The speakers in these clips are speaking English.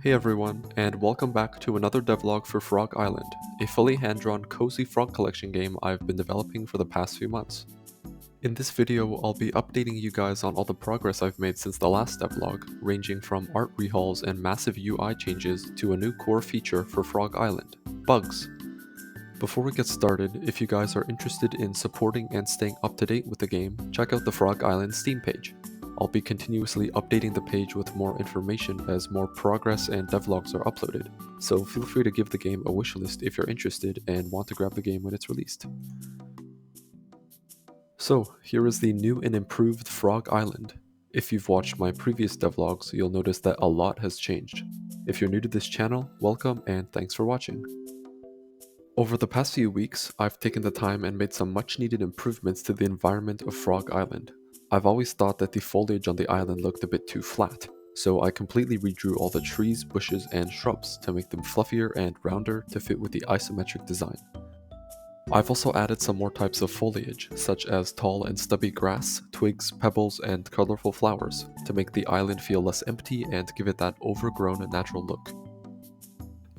Hey everyone, and welcome back to another devlog for Frog Island, a fully hand-drawn cozy frog collection game I've been developing for the past few months. In this video, I'll be updating you guys on all the progress I've made since the last devlog, ranging from art rehauls and massive UI changes to a new core feature for Frog Island, bugs. Before we get started, if you guys are interested in supporting and staying up to date with the game, check out the Frog Island Steam page. I'll be continuously updating the page with more information as more progress and devlogs are uploaded, so feel free to give the game a wishlist if you're interested and want to grab the game when it's released. So, here is the new and improved Frog Island. If you've watched my previous devlogs, you'll notice that a lot has changed. If you're new to this channel, welcome and thanks for watching. Over the past few weeks, I've taken the time and made some much needed improvements to the environment of Frog Island. I've always thought that the foliage on the island looked a bit too flat, so I completely redrew all the trees, bushes, and shrubs to make them fluffier and rounder to fit with the isometric design. I've also added some more types of foliage, such as tall and stubby grass, twigs, pebbles, and colorful flowers, to make the island feel less empty and give it that overgrown natural look.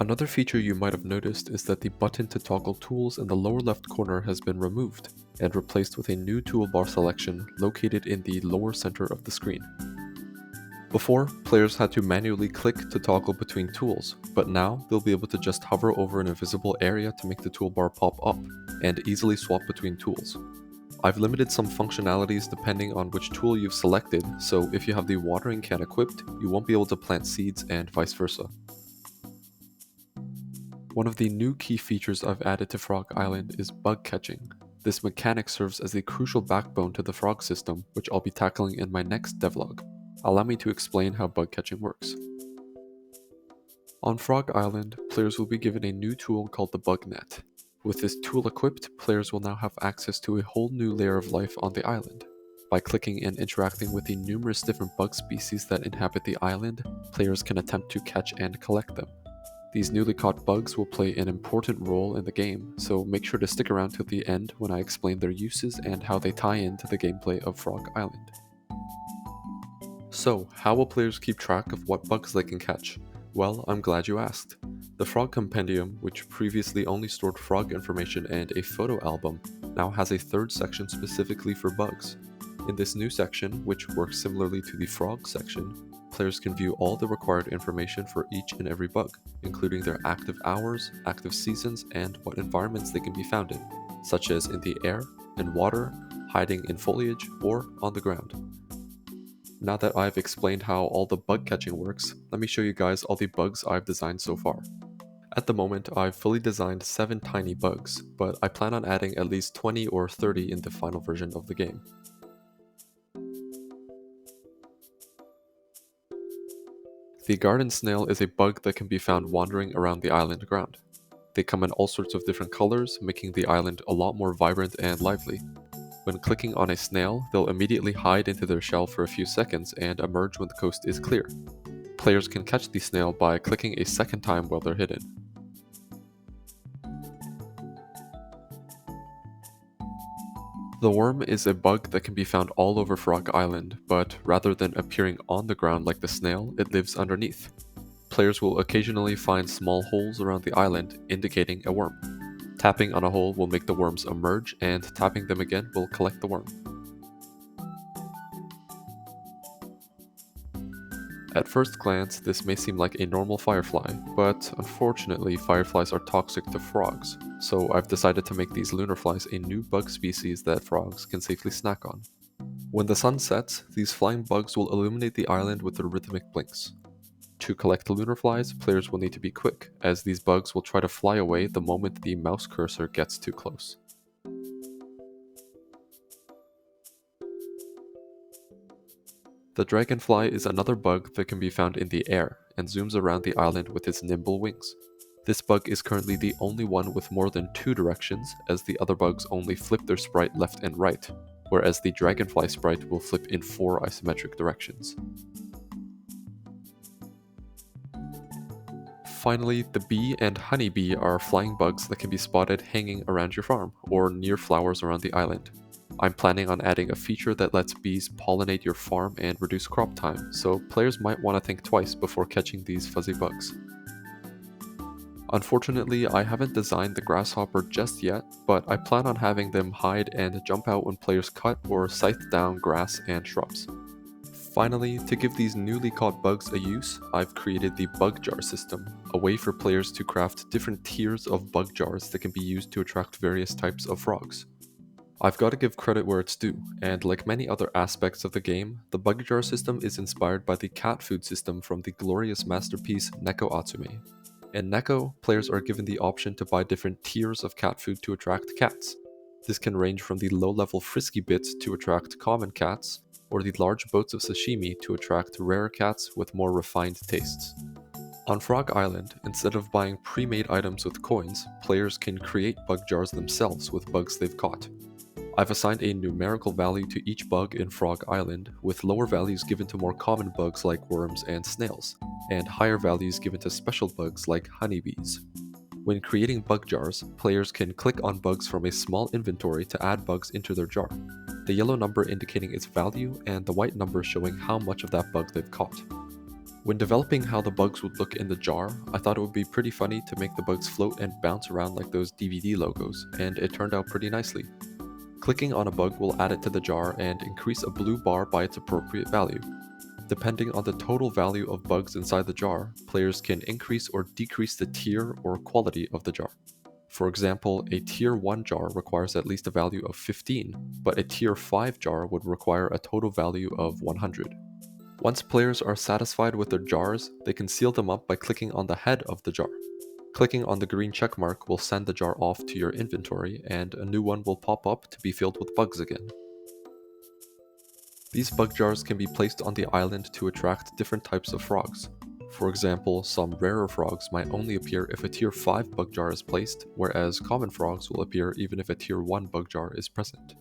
Another feature you might have noticed is that the button to toggle tools in the lower left corner has been removed and replaced with a new toolbar selection located in the lower center of the screen. Before, players had to manually click to toggle between tools, but now they'll be able to just hover over an invisible area to make the toolbar pop up and easily swap between tools. I've limited some functionalities depending on which tool you've selected, so if you have the watering can equipped, you won't be able to plant seeds and vice versa. One of the new key features I've added to Frog Island is bug catching. This mechanic serves as a crucial backbone to the frog system, which I'll be tackling in my next devlog. Allow me to explain how bug catching works. On Frog Island, players will be given a new tool called the bug net. With this tool equipped, players will now have access to a whole new layer of life on the island. By clicking and interacting with the numerous different bug species that inhabit the island, players can attempt to catch and collect them. These newly caught bugs will play an important role in the game, so make sure to stick around till the end when I explain their uses and how they tie into the gameplay of Frog Island. So, how will players keep track of what bugs they can catch? Well, I'm glad you asked. The Frog Compendium, which previously only stored frog information and a photo album, now has a third section specifically for bugs. In this new section, which works similarly to the frog section, players can view all the required information for each and every bug, including their active hours, active seasons, and what environments they can be found in, such as in the air, in water, hiding in foliage, or on the ground. Now that I've explained how all the bug catching works, let me show you guys all the bugs I've designed so far. At the moment, I've fully designed 7 tiny bugs, but I plan on adding at least 20 or 30 in the final version of the game. The garden snail is a bug that can be found wandering around the island ground. They come in all sorts of different colors, making the island a lot more vibrant and lively. When clicking on a snail, they'll immediately hide into their shell for a few seconds and emerge when the coast is clear. Players can catch the snail by clicking a second time while they're hidden. The worm is a bug that can be found all over Frog Island, but rather than appearing on the ground like the snail, it lives underneath. Players will occasionally find small holes around the island, indicating a worm. Tapping on a hole will make the worms emerge, and tapping them again will collect the worm. At first glance, this may seem like a normal firefly, but unfortunately fireflies are toxic to frogs, so I've decided to make these Lunarflies a new bug species that frogs can safely snack on. When the sun sets, these flying bugs will illuminate the island with their rhythmic blinks. To collect Lunarflies, players will need to be quick, as these bugs will try to fly away the moment the mouse cursor gets too close. The Dragonfly is another bug that can be found in the air and zooms around the island with its nimble wings. This bug is currently the only one with more than 2 directions, as the other bugs only flip their sprite left and right, whereas the Dragonfly sprite will flip in 4 isometric directions. Finally, the bee and honeybee are flying bugs that can be spotted hanging around your farm or near flowers around the island. I'm planning on adding a feature that lets bees pollinate your farm and reduce crop time, so players might want to think twice before catching these fuzzy bugs. Unfortunately, I haven't designed the Grasshopper just yet, but I plan on having them hide and jump out when players cut or scythe down grass and shrubs. Finally, to give these newly caught bugs a use, I've created the bug jar system, a way for players to craft different tiers of bug jars that can be used to attract various types of frogs. I've got to give credit where it's due, and like many other aspects of the game, the bug jar system is inspired by the cat food system from the glorious masterpiece Neko Atsume. In Neko, players are given the option to buy different tiers of cat food to attract cats. This can range from the low-level frisky bits to attract common cats, or the large boats of sashimi to attract rare cats with more refined tastes. On Frog Island, instead of buying pre-made items with coins, players can create bug jars themselves with bugs they've caught. I've assigned a numerical value to each bug in Frog Island, with lower values given to more common bugs like worms and snails, and higher values given to special bugs like honeybees. When creating bug jars, players can click on bugs from a small inventory to add bugs into their jar, the yellow number indicating its value and the white number showing how much of that bug they've caught. When developing how the bugs would look in the jar, I thought it would be pretty funny to make the bugs float and bounce around like those DVD logos, and it turned out pretty nicely. Clicking on a bug will add it to the jar and increase a blue bar by its appropriate value. Depending on the total value of bugs inside the jar, players can increase or decrease the tier or quality of the jar. For example, a tier 1 jar requires at least a value of 15, but a tier 5 jar would require a total value of 100. Once players are satisfied with their jars, they can seal them up by clicking on the head of the jar. Clicking on the green checkmark will send the jar off to your inventory, and a new one will pop up to be filled with bugs again. These bug jars can be placed on the island to attract different types of frogs. For example, some rarer frogs might only appear if a tier 5 bug jar is placed, whereas common frogs will appear even if a tier 1 bug jar is present.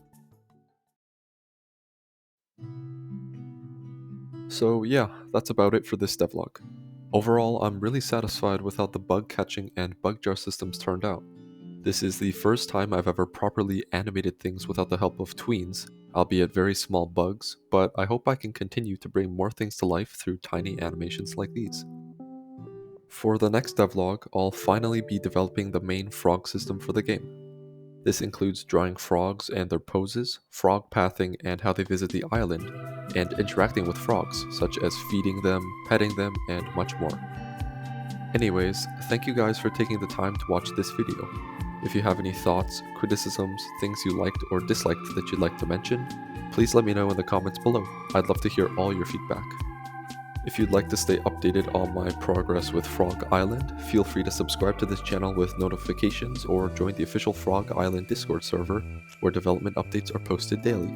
So yeah, that's about it for this devlog. Overall, I'm really satisfied with how the bug catching and bug jar systems turned out. This is the first time I've ever properly animated things without the help of tweens, albeit very small bugs, but I hope I can continue to bring more things to life through tiny animations like these. For the next devlog, I'll finally be developing the main frog system for the game. This includes drawing frogs and their poses, frog pathing and how they visit the island, and interacting with frogs, such as feeding them, petting them, and much more. Anyways, thank you guys for taking the time to watch this video. If you have any thoughts, criticisms, things you liked or disliked that you'd like to mention, please let me know in the comments below. I'd love to hear all your feedback. If you'd like to stay updated on my progress with Frog Island, feel free to subscribe to this channel with notifications or join the official Frog Island Discord server, where development updates are posted daily.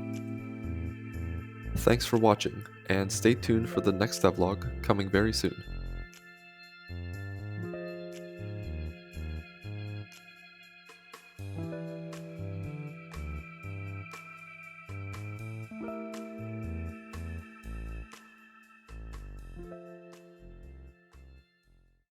Thanks for watching, and stay tuned for the next devlog coming very soon.